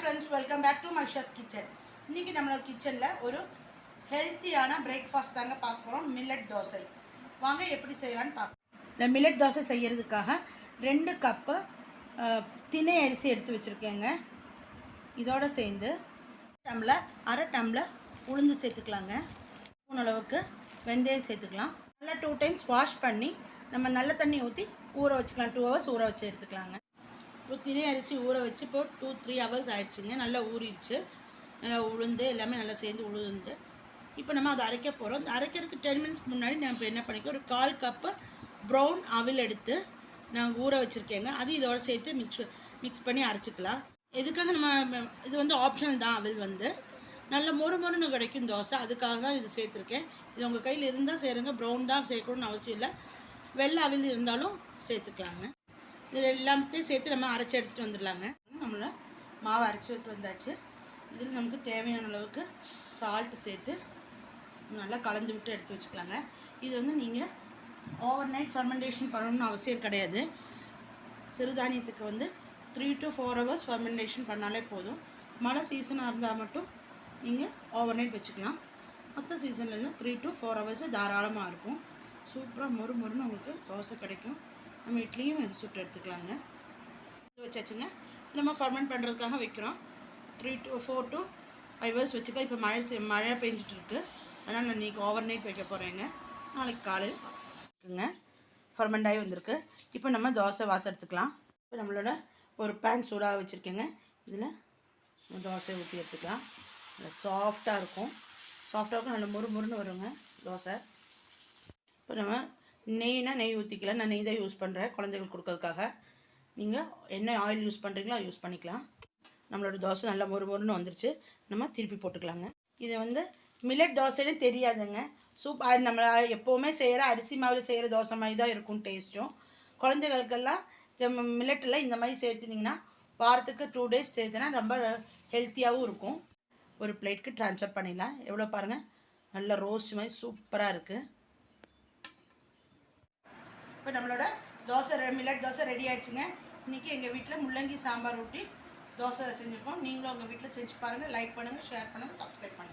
friends, welcome back to Marsha's kitchen. இன்னைக்கு நம்மளோட கிச்சன்ல ஒரு ஹெல்த்தியான பிரேக்ஃபாஸ்ட் தாங்க பார்க்க போறோம். மில்லட் தோசை. வாங்க எப்படி செய்யலாம்னு பார்க்கலாம். நான் மில்லட் தோசை செய்யிறதுக்காக 2 கப் தினை அரிசி எடுத்து வச்சிருக்கேங்க. இதோட சேர்ந்து அரை டம்ளர் உளுந்து சேர்த்துக்கலாங்க. ஸ்பூன் அளவுக்கு வெந்தயம் சேர்த்துக்கலாம். நல்லா 2 டைம்ஸ் வாஷ் பண்ணி நம்ம நல்ல தண்ணி ஊற்றி ஊற வச்சுக்கலாம். 2 hours ஊற வச்சு எடுத்துக்கலாங்க. இப்போ தினை அரிசி ஊற வச்சு இப்போ 2-3 hours ஆயிடுச்சுங்க. நல்லா ஊறிடுச்சு. நல்லா உளுந்து எல்லாமே நல்லா சேர்ந்து உளுந்து. இப்போ நம்ம அதை அரைக்க போகிறோம். அரைக்கிறதுக்கு 10 மினிட்ஸ்க்கு முன்னாடி நான் இப்போ என்ன பண்ணிக்கோ, ஒரு 1/4 கப்பு ப்ரௌன் அவில் எடுத்து நான் ஊற வச்சுருக்கேங்க. அது இதோட சேர்த்து மிக்ஸ் பண்ணி அரைச்சிக்கலாம். எதுக்காக நம்ம இது வந்து ஆப்ஷனல் தான். அவில் வந்து நல்ல மொறுன்னு கிடைக்கும் தோசை, அதுக்காக தான் இது சேர்த்துருக்கேன். இது உங்கள் கையில் இருந்தால் சேருங்க. ப்ரௌன் தான் சேர்க்கணும்னு அவசியம் இல்லை. வெள்ளை அவில் இருந்தாலும் சேர்த்துக்கலாங்க. இது எல்லாத்தையும் சேர்த்து நம்ம அரைச்சி எடுத்துகிட்டு வந்துடலாங்க. நம்மளை மாவை அரைச்சி எடுத்து வந்தாச்சு. இதில் நமக்கு தேவையான அளவுக்கு சால்ட்டு சேர்த்து நல்லா கலந்து விட்டு எடுத்து வச்சுக்கலாங்க. இது வந்து நீங்கள் ஓவர் நைட் ஃபர்மெண்டேஷன் பண்ணணும்னு அவசியம் கிடையாது. சிறுதானியத்துக்கு வந்து 3 to 4 hours ஃபர்மெண்டேஷன் பண்ணாலே போதும். மழை சீசனாக இருந்தால் மட்டும் நீங்கள் ஓவர் நைட் வச்சுக்கலாம். மற்ற சீசன்லாம் 3 to 4 hours தாராளமாக இருக்கும். சூப்பராக மொறுன்னு உங்களுக்கு தோசை கிடைக்கும். நம்ம இட்லியும் சுட்டு எடுத்துக்கலாங்க. இது வச்சாச்சுங்க. நம்ம ஃபர்மெண்ட் பண்ணுறதுக்காக வைக்கிறோம். 3 to 4 to 5 hours வச்சுக்கலாம். இப்போ மழை பெஞ்சிட்டு இருக்குது. அதனால் நான் இன்றைக்கி ஓவர் நைட் வைக்க போகிறேங்க. நாளைக்கு காலையில் இருக்குங்க. ஃபர்மெண்ட் ஆகி வந்திருக்கு. இப்போ நம்ம தோசை வாத்து எடுத்துக்கலாம். இப்போ நம்மளோட ஒரு பேன் சூடாக வச்சுருக்கேங்க. இதில் தோசை ஊற்றி எடுத்துக்கலாம். நல்லா சாஃப்டாக இருக்கும். நல்லா மொறுன்னு வருங்க தோசை. இப்போ நம்ம நெய் ஊற்றிக்கலாம். நான் நெய் தான் யூஸ் பண்ணுறேன் குழந்தைகளுக்கு கொடுக்கறதுக்காக. நீங்கள் என்ன ஆயில் யூஸ் பண்ணுறீங்களோ அதை யூஸ் பண்ணிக்கலாம். நம்மளோட தோசை நல்லா மொறுன்னு வந்துருச்சு. நம்ம திருப்பி போட்டுக்கலாங்க. இது வந்து மில்லட் தோசைன்னு தெரியாதுங்க. அது நம்ம எப்போவுமே செய்கிற அரிசி மாவில் செய்கிற தோசை மாதிரி தான் இருக்கும் டேஸ்ட்டும். குழந்தைகளுக்கெல்லாம் மில்லட்டில் இந்த மாதிரி சேர்த்துனிங்கன்னா வாரத்துக்கு 2 days சேர்த்துனா ரொம்ப ஹெல்த்தியாகவும் இருக்கும். ஒரு பிளேட்டுக்கு ட்ரான்ஸ்ஃபர் பண்ணிடலாம். எவ்வளோ பாருங்கள், நல்லா ரோஸ்ட் மாதிரி சூப்பராக இருக்குது. இப்போ நம்மளோட மில்லட் தோசை ரெடி ஆகிடுச்சுங்க. இன்றைக்கி எங்கள் வீட்டில் முள்ளங்கி சாம்பார் ஊட்டி தோசை செஞ்சுருக்கோம். நீங்களும் உங்கள் வீட்டில் செஞ்சு பாருங்கள். லைக் பண்ணுங்கள், ஷேர் பண்ணுங்கள், சப்ஸ்கிரைப் பண்ணுங்கள்.